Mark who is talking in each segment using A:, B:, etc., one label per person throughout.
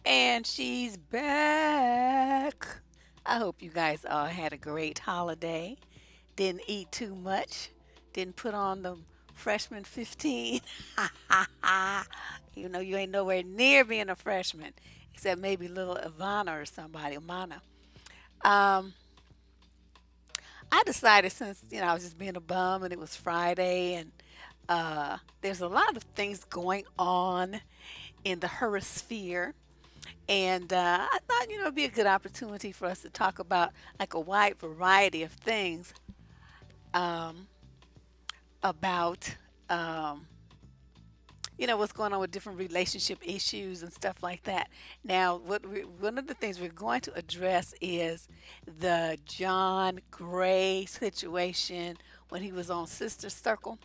A: And she's back. I hope you guys all had a great holiday. Didn't eat too much. Didn't put on the freshman 15. You know, you ain't nowhere near being a freshman, except maybe little Ivana or somebody, Amana. Um, I decided since, I was just being a bum and it was Friday and there's a lot of things going on in the herasphere. And I thought, it'd be a good opportunity for us to talk about like a wide variety of things um, about, um, what's going on with different relationship issues and stuff like that. Now, one of the things we're going to address is the John Gray situation when he was on Sister Circle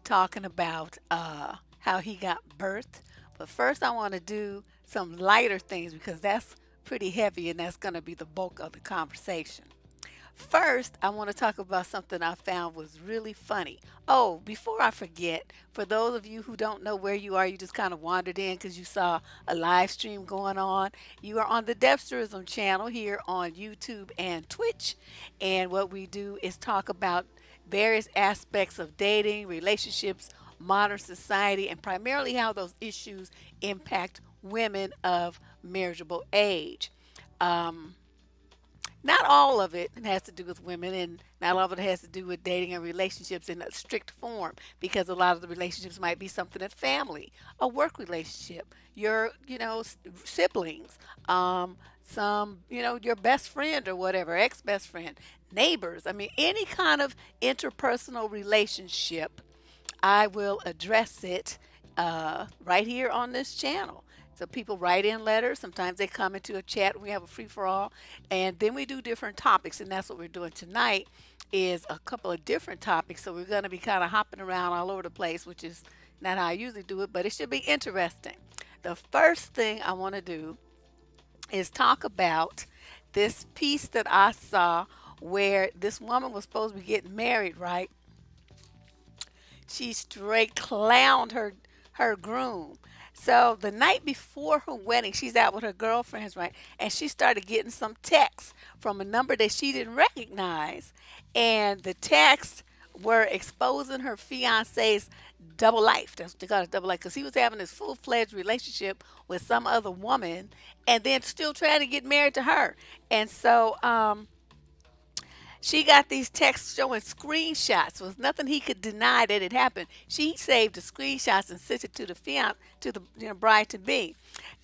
A: talking about how he got birthed. But first, I want to do some lighter things because that's pretty heavy and that's going to be the bulk of the conversation. First, I want to talk about something I found was really funny. Oh, before I forget, for those of you who don't know where you are, you just kind of wandered in because you saw a live stream going on. You are on the Debsterism channel here on YouTube and Twitch. And what we do is talk about various aspects of dating, relationships, modern society, and primarily how those issues impact women of marriageable age. Um, Not all of it has to do with women, and not all of it has to do with dating and relationships in a strict form, because a lot of the relationships might be something at family, a work relationship, your, siblings, your best friend or whatever, ex best friend, neighbors. I mean, any kind of interpersonal relationship I will address it right here on this channel. So people write in letters. Sometimes they come into a chat. We have a free for all, and then we do different topics, and that's what we're doing tonight. Is a couple of different topics. So we're going to be kind of hopping around all over the place, which is not how I usually do it, but it should be interesting. The first thing I want to do is talk about this piece that I saw where this woman was supposed to be getting married, right? She straight clowned her groom. So the night before her wedding, she's out with her girlfriends, right? And she started getting some texts from a number that she didn't recognize. And the texts were exposing her fiance's double life. That's what they call it, double life. Because he was having this full fledged relationship with some other woman and then still trying to get married to her. And so, she got these texts showing screenshots. There was nothing he could deny that it happened. She saved the screenshots and sent it to the to the bride to be,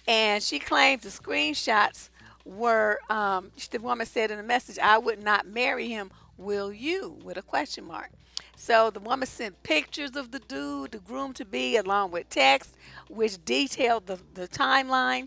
A: and she claims the screenshots were. The woman said in the message, "I would not marry him. Will you?" with a question mark. So the woman sent pictures of the dude, the groom to be, along with text, which detailed the timeline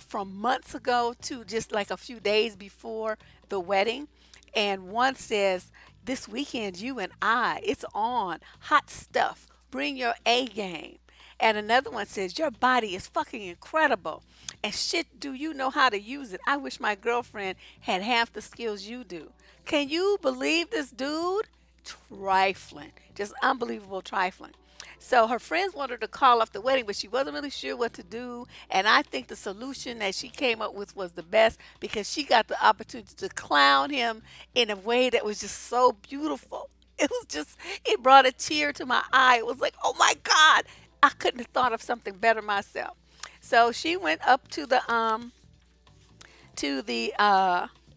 A: from months ago to just like a few days before the wedding. And one says, "This weekend, you and I, it's on. Hot stuff. Bring your A game." And another one says, "Your body is fucking incredible. And shit, do you know how to use it? I wish my girlfriend had half the skills you do." Can you believe this dude? Trifling. Just unbelievable trifling. So her friends wanted her to call off the wedding, but she wasn't really sure what to do. And I think the solution that she came up with was the best because she got the opportunity to clown him in a way that was just so beautiful. It was just, it brought a tear to my eye. It was like, oh my God, I couldn't have thought of something better myself. So she went up to the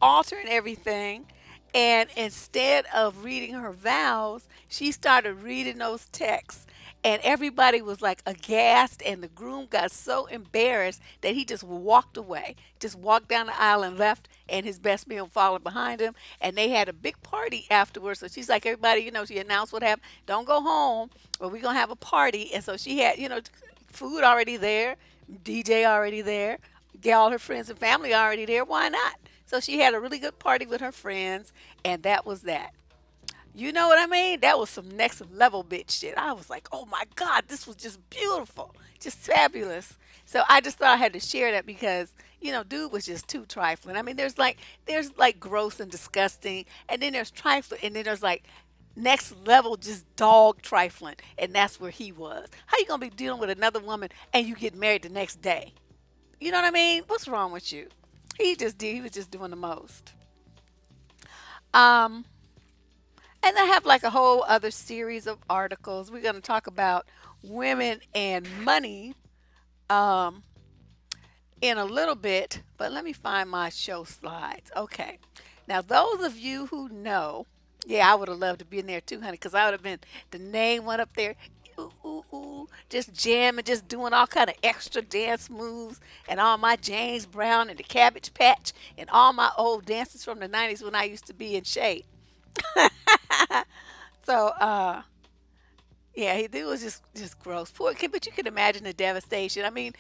A: altar and everything. And instead of reading her vows, she started reading those texts. And everybody was like aghast, and the groom got so embarrassed that he just walked away, just walked down the aisle and left, and his best man followed behind him. And they had a big party afterwards. So she's like, everybody, she announced what happened. Don't go home, or we're going to have a party. And so she had, food already there, DJ already there, get all her friends and family already there. Why not? So she had a really good party with her friends, and that was that. You know what I mean? That was some next level bitch shit. I was like, oh my God, this was just beautiful, just fabulous. So I just thought I had to share that because, dude was just too trifling. I mean, there's like gross and disgusting, and then there's trifling, and then there's like next level just dog trifling, and that's where he was. How you gonna be dealing with another woman and you get married the next day? You know what I mean? What's wrong with you? He was just doing the most. Um, and I have like a whole other series of articles. We're going to talk about women and money um, in a little bit, but let me find my show slides. Okay. Now, those of you who know, yeah, I would have loved to be in there too, honey, because I would have been the name one up there, ooh, ooh, ooh, just jamming, just doing all kind of extra dance moves, and all my James Brown and the Cabbage Patch, and all my old dances from the '90s when I used to be in shape. So, yeah, he it was just gross. Poor kid, but you can imagine the devastation. I mean,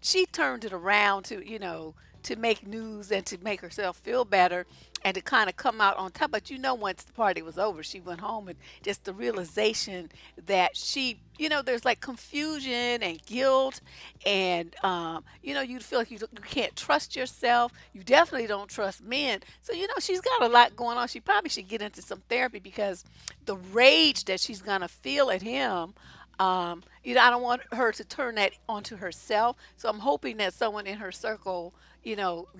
A: she turned it around to, to make news and to make herself feel better and to kind of come out on top. But once the party was over, she went home and just the realization that there's like confusion and guilt, and you feel like you can't trust yourself. You definitely don't trust men. So she's got a lot going on. She probably should get into some therapy because the rage that she's gonna feel at him. I don't want her to turn that onto herself. So I'm hoping that someone in her circle,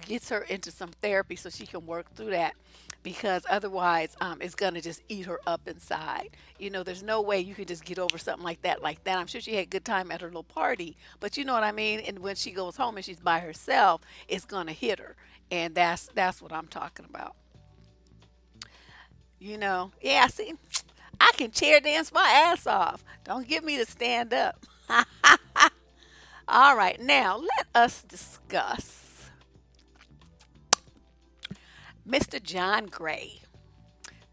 A: gets her into some therapy so she can work through that, because otherwise, it's gonna just eat her up inside. There's no way you can just get over something like that. I'm sure she had a good time at her little party, but you know what I mean. And when she goes home and she's by herself, it's gonna hit her, and that's what I'm talking about. Yeah. See, I can chair dance my ass off. Don't get me to stand up. All right, now let us discuss Mr. John Gray.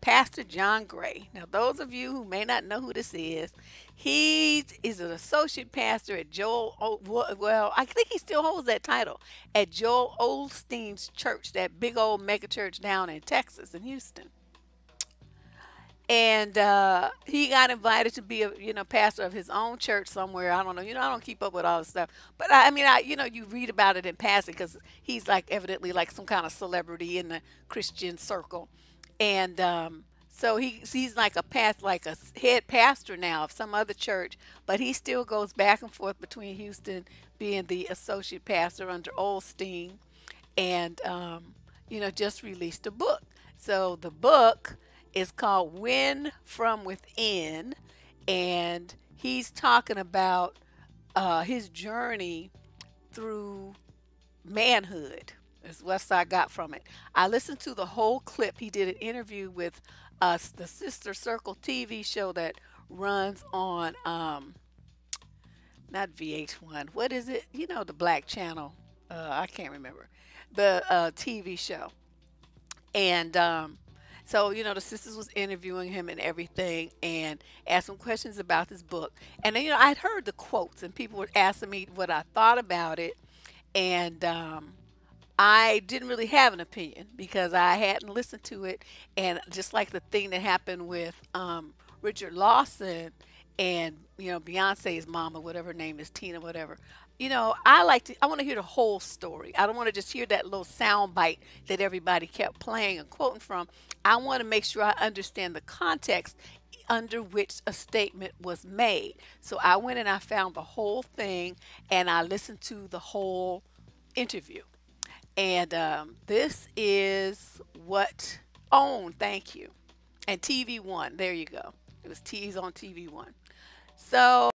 A: Pastor John Gray. Now, those of you who may not know who this is, he is an associate pastor at well, I think he still holds that title at Joel Osteen's church, that big old mega church down in Texas, in Houston. And he got invited to be a pastor of his own church somewhere. I don't know. I don't keep up with all this stuff, but you read about it in passing because he's like evidently like some kind of celebrity in the Christian circle, and so he's like like a head pastor now of some other church, but he still goes back and forth between Houston being the associate pastor under Olstein, and just released a book. So the book is called Win from Within, and he's talking about his journey through manhood. Is what I got from it. I listened to the whole clip. He did an interview with the Sister Circle TV show that runs on not VH1. What is it? The black channel. I can't remember the TV show. And so the sisters was interviewing him and everything, and asked him questions about this book. And then I'd heard the quotes, and people were asking me what I thought about it, and I didn't really have an opinion because I hadn't listened to it. And just like the thing that happened with Richard Lawson and Beyonce's mom, or whatever her name is, Tina, whatever. I want to hear the whole story. I don't want to just hear that little sound bite that everybody kept playing and quoting from. I want to make sure I understand the context under which a statement was made. So I went and I found the whole thing, and I listened to the whole interview. And this is what OWN, thank you. And TV One, there you go. He's on TV One. So